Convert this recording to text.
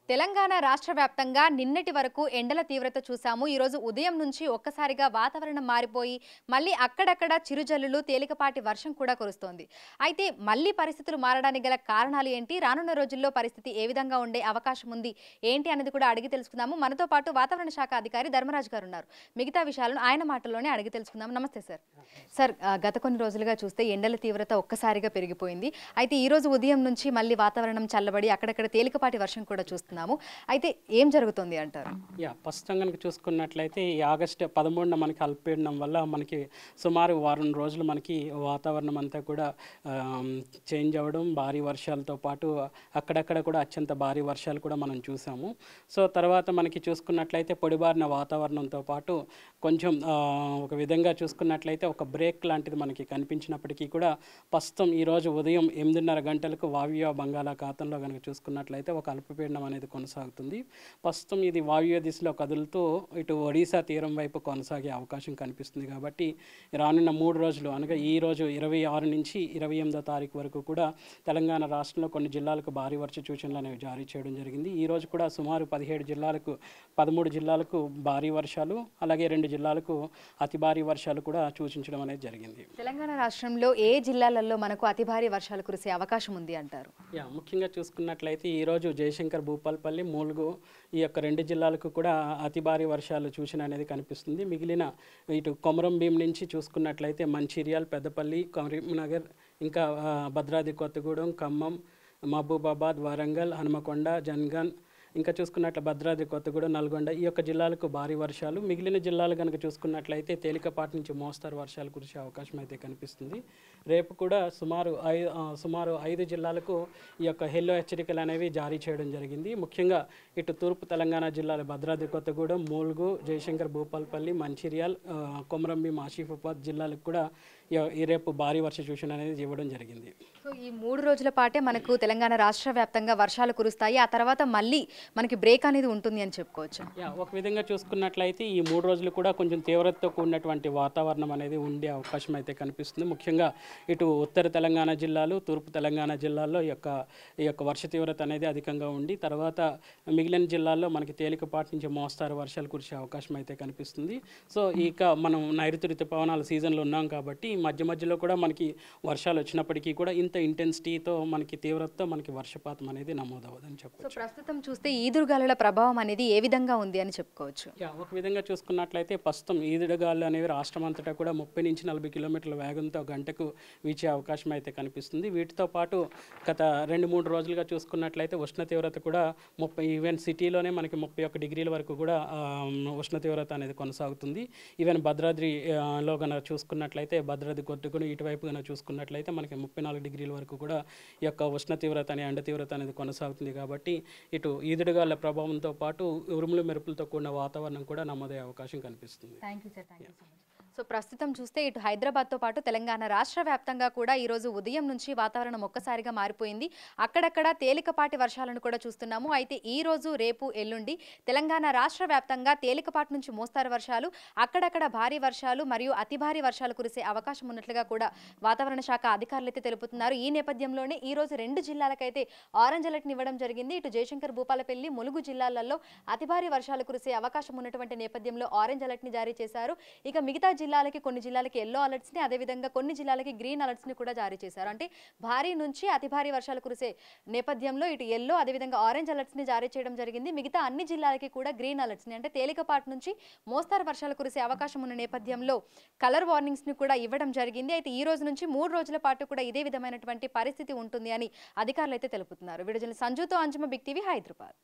తెలంగాణ రాష్ట్ర వ్యాప్తంగా నిన్నటి వరకు ఎండల తీవ్రత చూసాము. ఈరోజు ఉదయం నుంచి ఒక్కసారిగా వాతావరణం మారిపోయి మళ్ళీ అక్కడక్కడ చిరుజల్లులు, తేలికపాటి వర్షం కూడా కురుస్తోంది. అయితే మళ్ళీ పరిస్థితులు మారడానికి గల కారణాలు ఏంటి? రానున్న రోజుల్లో పరిస్థితి ఏ విధంగా ఉండే అవకాశం ఉంది? ఏంటి అనేది కూడా అడిగి తెలుసుకుందాము. మనతో పాటు వాతావరణ శాఖ అధికారి ధర్మరాజు గారు ఉన్నారు. మిగతా విషయాలను ఆయన మాటల్లోనే అడిగి తెలుసుకుందాం. నమస్తే సార్. సార్, గత కొన్ని రోజులుగా చూస్తే ఎండల తీవ్రత ఒక్కసారిగా పెరిగిపోయింది. అయితే ఈ రోజు ఉదయం నుంచి మళ్ళీ వాతావరణం చల్లబడి అక్కడక్కడ తేలికపాటి వర్షం కూడా చూస్తున్నాము. అయితే ఏం జరుగుతుంది అంటారు? ప్రస్తుతం కనుక చూసుకున్నట్లయితే ఈ ఆగస్టు 13న మనకి అల్పపీడనం వల్ల మనకి సుమారు వారం రోజులు మనకి వాతావరణం అంతా కూడా చేంజ్ అవ్వడం, భారీ వర్షాలతో పాటు అక్కడక్కడ కూడా అత్యంత భారీ వర్షాలు కూడా మనం చూసాము. సో తర్వాత మనకి చూసుకున్నట్లయితే పొడిబారిన వాతావరణంతో పాటు కొంచెం ఒక విధంగా చూసుకున్నట్లయితే ఒక బ్రేక్ లాంటిది మనకి కనిపించినప్పటికీ కూడా ప్రస్తుతం ఈరోజు ఉదయం 8:30 గంటలకు వాయువ్య బంగాళాఖాతంలో కనుక చూసుకున్నట్లయితే ఒక అల్పపీడనం అనేది కొనసాగుతుంది. ప్రస్తుతం ఇది వాయువ్య దిశలో కదులుతూ ఇటు ఒడిశా తీరం వైపు కొనసాగే అవకాశం కనిపిస్తుంది. కాబట్టి రానున్న 3 రోజులు అనగా ఈ రోజు 26 నుంచి 28వ తారీఖు వరకు కూడా తెలంగాణ రాష్ట్రంలో కొన్ని జిల్లాలకు భారీ వర్ష సూచనలు అనేవి జారీ చేయడం జరిగింది. ఈ రోజు కూడా సుమారు 13 జిల్లాలకు భారీ వర్షాలు, అలాగే 2 జిల్లాలకు అతి భారీ వర్షాలు కూడా సూచించడం అనేది జరిగింది. తెలంగాణ రాష్ట్రంలో ఏ జిల్లాలలో మనకు అతి భారీ వర్షాలు కురిసే అవకాశం ఉంది అంటారు? ముఖ్యంగా చూసుకున్నట్లయితే ఈరోజు జయశంకర్, భూపాలపల్లి, ములుగు ఈ యొక్క 2 జిల్లాలకు కూడా అతి భారీ వర్షాలు సూచన అనేది కనిపిస్తుంది. మిగిలిన ఇటు కొమరం భీం నుంచి చూసుకున్నట్లయితే మంచిర్యాల, పెద్దపల్లి, కరీంనగర్, ఇంకా భద్రాద్రి కొత్తగూడెం, ఖమ్మం, మహబూబాబాద్, వరంగల్, హనుమకొండ, జన్గాన్, ఇంకా చూసుకున్నట్లు భద్రాద్రి కొత్తగూడెం, నల్గొండ ఈ యొక్క జిల్లాలకు భారీ వర్షాలు, మిగిలిన జిల్లాలు కనుక చూసుకున్నట్లయితే తేలికపాటి నుంచి మోస్తరు వర్షాలు కురిసే అవకాశం అయితే కనిపిస్తుంది. రేపు కూడా సుమారు 5 జిల్లాలకు ఈ యొక్క హెల్లో హెచ్చరికలు అనేవి జారీ చేయడం జరిగింది. ముఖ్యంగా ఇటు తూర్పు తెలంగాణ జిల్లాల భద్రాద్రి కొత్తగూడెం, ములుగు, జయశంకర్, భూపాలపల్లి, మంచిర్యాల్, కొమరంభీం, ఆసిఫాబాద్ జిల్లాలకు కూడా ఈ రేపు భారీ వర్ష సూచన అనేది ఇవ్వడం జరిగింది. సో ఈ 3 రోజుల పాటే మనకు తెలంగాణ రాష్ట్ర వ్యాప్తంగా వర్షాలు కురుస్తాయి. ఆ తర్వాత మళ్ళీ మనకి బ్రేక్ అనేది ఉంటుంది అని చెప్పుకోవచ్చు. ఒక విధంగా చూసుకున్నట్లయితే ఈ 3 రోజులు కూడా కొంచెం తీవ్రతతో కూడినటువంటి వాతావరణం అనేది ఉండే అవకాశం అయితే కనిపిస్తుంది. ముఖ్యంగా ఇటు ఉత్తర తెలంగాణ జిల్లాలు, తూర్పు తెలంగాణ జిల్లాల్లో ఈ యొక్క వర్ష తీవ్రత అనేది అధికంగా ఉండి తర్వాత మిగిలిన జిల్లాల్లో మనకి తేలికపాటి నుంచి మోస్తారు వర్షాలు కురిసే అవకాశం అయితే కనిపిస్తుంది. సో ఇక మనం నైరుతి ఋతుపవనాల సీజన్లో ఉన్నాం కాబట్టి మధ్యలో కూడా మనకి వర్షాలు వచ్చినప్పటికీ కూడా ఇంత ఇంటెన్సిటీతో మనకి తీవ్రతతో మనకి వర్షపాతం అనేది నమోదవదని చెప్పవచ్చు. ప్రస్తుతం చూస్తే ఈదురుగాలుల ప్రభావం అనేది ఏ విధంగా ఉంది అని చెప్పుకోవచ్చు? ఒక విధంగా చూసుకున్నట్లయితే ప్రస్తుతం ఈదురుగాలు అనేవి రాష్ట్రం అంతటా కూడా 30 నుంచి 40 కిలోమీటర్ల వేగంతో గంటకు వీచే అవకాశం అయితే కనిపిస్తుంది. వీటితో పాటు గత 2-3 రోజులుగా చూసుకున్నట్లయితే ఉష్ణ తీవ్రత కూడా ఈవెన్ సిటీలోనే మనకి 31 డిగ్రీల వరకు కూడా ఉష్ణ తీవ్రత అనేది కొనసాగుతుంది. ఈవెన్ భద్రాద్రిలో కనుక చూసుకున్నట్లయితే భద్రాద్రి కొట్టుకుని ఇటువైపు కనుక చూసుకున్నట్లయితే మనకి 34 డిగ్రీల వరకు కూడా ఈ యొక్క ఉష్ణ తీవ్రత ఎండ తీవ్రత అనేది కొనసాగుతుంది. కాబట్టి ఇటు ఈదురుగాల ప్రభావంతో పాటు ఉరుములు మెరుపులతో కూడిన వాతావరణం కూడా నమోదయ్యే అవకాశం కనిపిస్తుంది. Thank you sir. సో ప్రస్తుతం చూస్తే ఇటు హైదరాబాద్తో పాటు తెలంగాణ రాష్ట్ర వ్యాప్తంగా కూడా ఈరోజు ఉదయం నుంచి వాతావరణం ఒక్కసారిగా మారిపోయింది. అక్కడక్కడ తేలికపాటి వర్షాలను కూడా చూస్తున్నాము. అయితే ఈ రోజు, రేపు, ఎల్లుండి తెలంగాణ రాష్ట్ర వ్యాప్తంగా తేలికపాటి నుంచి మోస్తారు వర్షాలు, అక్కడక్కడ భారీ వర్షాలు మరియు అతి భారీ వర్షాలు కురిసే అవకాశం ఉన్నట్లుగా కూడా వాతావరణ శాఖ అధికారులు అయితే తెలుపుతున్నారు. ఈ నేపథ్యంలోనే ఈ రోజు 2 జిల్లాలకైతే ఆరెంజ్ అలర్ట్ని ఇవ్వడం జరిగింది. ఇటు జయశంకర్, భూపాలపల్లి, ములుగు జిల్లాలలో అతి భారీ వర్షాలు కురిసే అవకాశం ఉన్నటువంటి నేపథ్యంలో ఆరెంజ్ అలర్ట్ని జారీ చేశారు. ఇక మిగతా కొన్ని జిల్లాలకి ఎల్లో అలర్ట్స్ ని, అదేవిధంగా కొన్ని జిల్లాలకి గ్రీన్ అలర్ట్స్ ని కూడా జారీ చేశారు. అంటే భారీ నుంచి అతి భారీ వర్షాలు కురిసే నేపథ్యంలో ఇటు ఎల్లో, అదేవిధంగా ఆరెంజ్ అలర్ట్స్ ని జారీ చేయడం జరిగింది. మిగతా అన్ని జిల్లాలకి కూడా గ్రీన్ అలర్ట్స్ ని, అంటే తేలికపాటి నుంచి మోస్తారు వర్షాలు కురిసే అవకాశం ఉన్న నేపథ్యంలో కలర్ వార్నింగ్స్ ని కూడా ఇవ్వడం జరిగింది. అయితే ఈ రోజు నుంచి 3 రోజుల పాటు కూడా ఇదే విధమైనటువంటి పరిస్థితి ఉంటుంది అని అధికారులు అయితే తెలుపుతున్నారు. వీడియో జర్నలిస్ట్ సంజుతో అంజుమ, బిగ్ టీవీ, హైదరాబాద్.